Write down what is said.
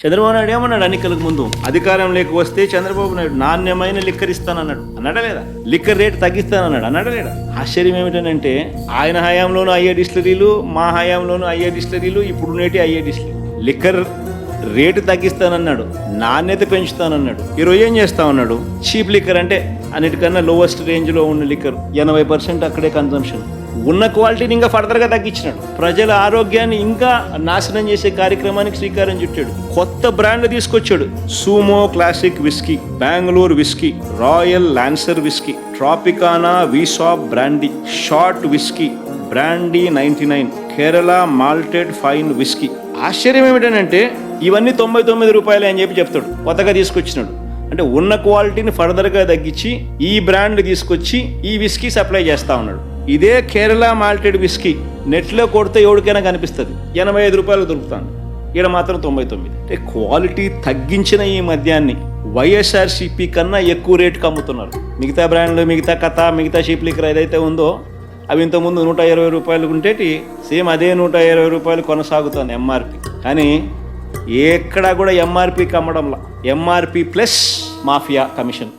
చంద్రబాబు నాయుడు ఏమన్నాడు ఎన్నికలకు ముందు? అధికారంలోకి వస్తే చంద్రబాబు నాయుడు నాణ్యమైన లిక్కర్ ఇస్తానన్నాడు. అన్నాడా లేదా? లిక్కర్ రేటు తగ్గిస్తానన్నాడు. అన్నాడా లేదా? ఆశ్చర్యం ఏమిటంటే ఆయన హయాంలోనూ అయ్యే డిస్టిలరీలు, మా హయాంలోనూ అయ్యే డిస్టిలరీలు, ఇప్పుడు నేటి అయ్యే డిస్టిలరీ. లిక్కర్ రేటు తగ్గిస్తానన్నాడు, నాణ్యత పెంచుతానన్నాడు. ఈరోజు ఏం చేస్తా ఉన్నాడు? చీప్ లిక్కర్ అంటే అన్నిటికన్నా లోవెస్ట్ రేంజ్లో ఉన్న లిక్కర్ 80% అక్కడే కన్సంప్షన్. ఉన్న క్వాలిటీని ఇంకా ఫర్దర్గా తగ్గించినాడు. ప్రజల ఆరోగ్యాన్ని ఇంకా నాశనం చేసే కార్యక్రమానికి శ్రీకారం చుట్టాడు. కొత్త బ్రాండ్లు తీసుకొచ్చాడు. Sumo classic whisky, Bengaluru whisky, Royal Lancer whisky, Tropicana, VSOP brandy, short whisky, brandy 99, Kerala malted fine whisky. ఆశ్చర్యం ఏమిటంటే ఇవన్నీ 99 రూపాయలే అని చెప్తాడు. కొత్తగా తీసుకొచ్చినాడు. అంటే ఉన్న క్వాలిటీని ఫర్దర్గా తగ్గించి ఈ బ్రాండ్లు తీసుకొచ్చి ఈ విస్కీ సప్లై చేస్తా ఉన్నాడు. ఇదే కేరళ మాల్టెడ్ విస్కీ నెట్లో కొడితే ఎవరికైనా కనిపిస్తుంది, 85 రూపాయలకు దొరుకుతాను. ఇక్కడ మాత్రం 99. అంటే క్వాలిటీ తగ్గించిన ఈ మద్యాన్ని వైఎస్ఆర్సీపీ కన్నా ఎక్కువ రేటుకి అమ్ముతున్నారు. మిగతా బ్రాండ్లు, మిగతా కథ, మిగతా చీప్ లిక్కర్ ఏదైతే ఉందో అవి ఇంతకుముందు 120 రూపాయలు ఉంటేటి సేమ్ అదే 120 రూపాయలు కొనసాగుతుంది ఎంఆర్పి. కానీ ఎక్కడా కూడా ఎంఆర్పికి అమ్మడంలా. MRP plus mafia commission.